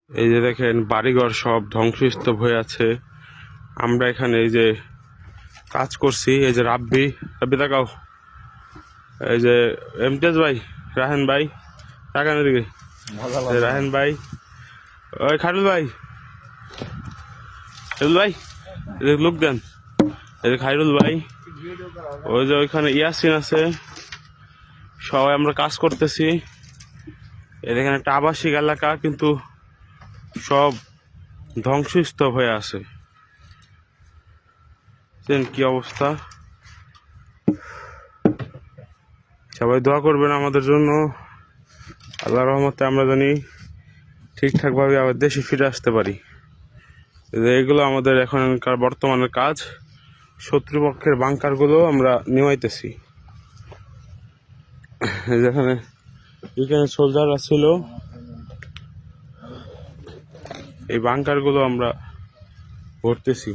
এই যে দেখেন বাড়িঘর সব ধ্বংসস্তূপ হয়ে আছে। আমরা এখানে এই যে কাজ করছি, এই যে রাব্বি তাকাও, এই যে ইমতিয়াজ ভাই, রাহেন ভাই, টাকা দিকে রাহেন ভাই, ওই খারুল ভাই, ভাই লোক দেন, এই যে খাইরুল ভাই, ওই যে ওইখানে ইয়াসিন আছে, সবাই আমরা কাজ করতেছি। এখানে একটা আবাসিক এলাকা, কিন্তু সব ধ্বংসস্তূপ হয়ে আছে। কি অবস্থা, সবাই দোয়া করবেন আমাদের জন্য। আল্লাহর রহমতে আমরা জানি ঠিকঠাক ভাবে আবার দেশে ফিরে আসতে পারি। এগুলো আমাদের এখনকার বর্তমানের কাজ। শত্রুপক্ষের বাংকারগুলো আমরা নিমাইতেছি। যেখানে এখানে সোলজাররা ছিল, এই বাংকারগুলো আমরা ভরতেছি।